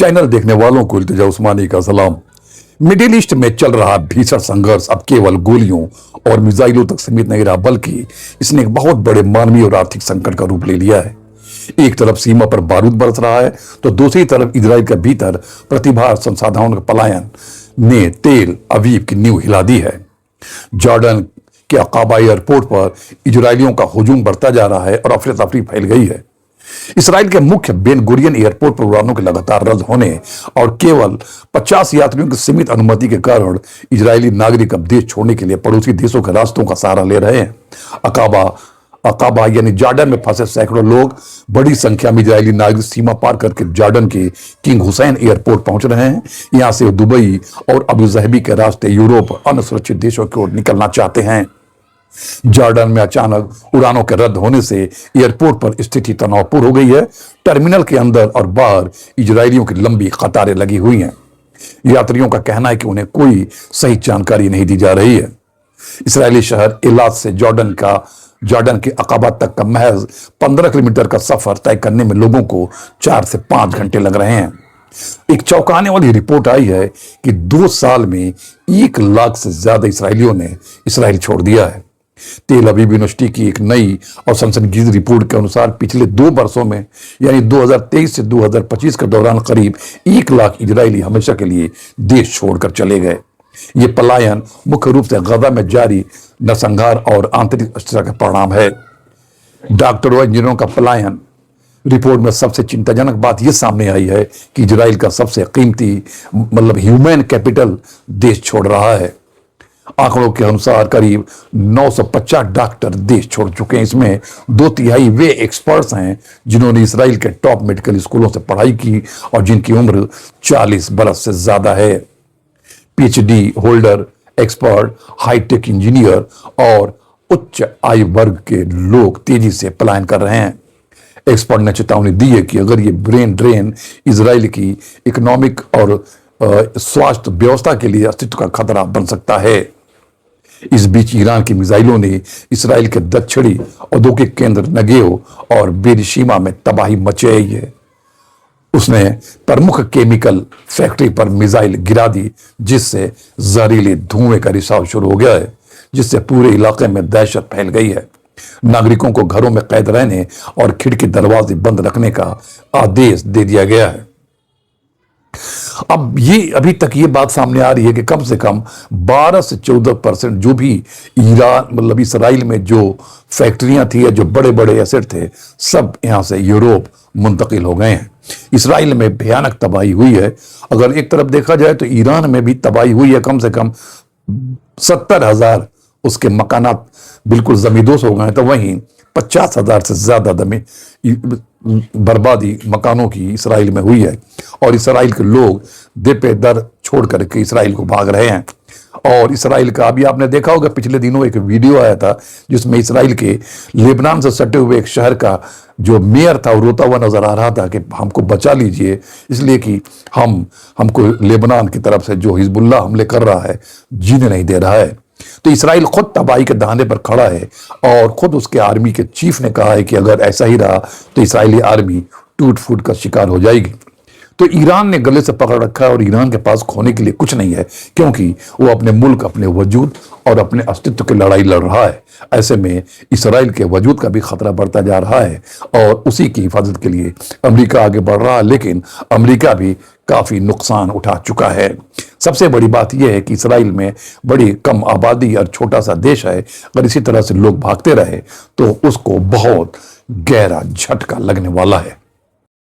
Channel देखने वालों को इल्तिजा उस्मानी का सलाम। मिडिल ईस्ट में चल रहा भीषण संघर्ष अब केवल गोलियों और मिसाइलों तक सीमित नहीं रहा, बल्कि इसने एक बहुत बड़े मानवीय और आर्थिक संकट का रूप ले लिया है। एक तरफ सीमा पर बारूद बरस रहा है तो दूसरी तरफ इजराइल के भीतर प्रतिभा संसाधनों के पलायन ने तेल अवीव की नींव हिला दी है। जॉर्डन के अकाबा एयरपोर्ट पर इजरायलियों का हुजूम बढ़ता जा रहा है और अफरा तफरी फैल गई है। इसराइल के मुख्य बेन गुरियन एयरपोर्ट पर उड़ानों के लगातार रद्द होने और केवल 50 यात्रियों की सीमित अनुमति के कारण इजरायली नागरिक अब देश छोड़ने के लिए पड़ोसी देशों के रास्तों का सहारा ले रहे हैं। अकाबा यानी जॉर्डन में फंसे सैकड़ों लोग बड़ी संख्या में इजरायली नागरिक सीमा पार करके जॉर्डन के किंग हुसैन एयरपोर्ट पहुंच रहे हैं। यहां से दुबई और अबू धाबी के रास्ते यूरोप अन्य सुरक्षित देशों की ओर निकलना चाहते हैं। जॉर्डन में अचानक उड़ानों के रद्द होने से एयरपोर्ट पर स्थिति तनावपूर्ण हो गई है। टर्मिनल के अंदर और बाहर इजरायलियों की लंबी कतारें लगी हुई हैं। यात्रियों का कहना है कि उन्हें कोई सही जानकारी नहीं दी जा रही है। इसराइली शहर एलात से जॉर्डन के अकाबा तक का महज 15 किलोमीटर का सफर तय करने में लोगों को 4 से 5 घंटे लग रहे हैं। एक चौंकाने वाली रिपोर्ट आई है कि 2 साल में 1 लाख से ज्यादा इसराइलियों ने इसराइल छोड़ दिया है। तेल अवीव यूनिवर्सिटी की एक नई और सनसनीखेज रिपोर्ट के अनुसार पिछले 2 वर्षों में यानी 2023 से 2025 के दौरान करीब 1 लाख इजरायली हमेशा के लिए देश छोड़कर चले गए। ये पलायन मुख्य रूप से गजा में जारी नरसंहार और आंतरिक अस्थिरता का परिणाम है। डॉक्टरों और इंजीनियरों का पलायन रिपोर्ट में सबसे चिंताजनक बात यह सामने आई है कि इजराइल का सबसे कीमती ह्यूमन कैपिटल देश छोड़ रहा है। आंकड़ों के अनुसार करीब 950 डॉक्टर देश छोड़ चुके हैं। इसमें 2/3 वे एक्सपर्ट्स हैं जिन्होंने इसराइल के टॉप मेडिकल स्कूलों से पढ़ाई की और जिनकी उम्र 40 बरस से ज्यादा है। PhD holder, expert, hi tech engineer और उच्च आयु वर्ग के लोग तेजी से पलायन कर रहे हैं। एक्सपर्ट ने चेतावनी दी है कि अगर ये ब्रेन ड्रेन इजराइल की इकोनॉमिक और स्वास्थ्य व्यवस्था के लिए अस्तित्व का खतरा बन सकता है। इस बीच ईरान की मिसाइलों ने इसराइल के दक्षिणी औद्योगिक केंद्र नगेव और बेरिशीमा में तबाही मचाई है। उसने प्रमुख केमिकल फैक्ट्री पर मिसाइल गिरा दी, जिससे जहरीले धुएं का रिसाव शुरू हो गया है, जिससे पूरे इलाके में दहशत फैल गई है। नागरिकों को घरों में कैद रहने और खिड़की दरवाजे बंद रखने का आदेश दे दिया गया है। अब ये अभी तक ये बात सामने आ रही है कि कम से कम 12 से 14% जो भी ईरान इसराइल में जो फैक्ट्रियां थी या जो बड़े बड़े एसेट थे, सब यहां से यूरोप मुंतकिल हो गए हैं। इसराइल में भयानक तबाही हुई है। अगर एक तरफ देखा जाए तो ईरान में भी तबाही हुई है। कम से कम 70,000 उसके मकानात बिल्कुल जमींदोज हो गए, तो वहीं 50,000 से ज्यादा बर्बादी मकानों की इसराइल में हुई है। और इसराइल के लोग दे पे दर छोड़ करके इसराइल को भाग रहे हैं। और इसराइल का अभी आपने देखा होगा, पिछले दिनों एक वीडियो आया था जिसमें इसराइल के लेबनान से सटे हुए एक शहर का जो मेयर था वो रोता हुआ नजर आ रहा था कि हमको बचा लीजिए, इसलिए कि हमको लेबनान की तरफ से जो हिजबुल्लाह हमले कर रहा है जीने नहीं दे रहा है। तो इसराइल खुद तबाही के दहाने पर खड़ा है और खुद उसके आर्मी के चीफ ने कहा है कि अगर ऐसा ही रहा तो इसराइली आर्मी टूट फूट का शिकार हो जाएगी। तो ईरान ने गले से पकड़ रखा है और ईरान के पास खोने के लिए कुछ नहीं है, क्योंकि वो अपने मुल्क, अपने वजूद और अपने अस्तित्व की लड़ाई लड़ रहा है। ऐसे में इसराइल के वजूद का भी खतरा बढ़ता जा रहा है और उसी की हिफाजत के लिए अमेरिका आगे बढ़ रहा है, लेकिन अमेरिका भी काफी नुकसान उठा चुका है। सबसे बड़ी बात यह है कि इसराइल में बड़ी कम आबादी और छोटा सा देश है। अगर इसी तरह से लोग भागते रहे तो उसको बहुत गहरा झटका लगने वाला है।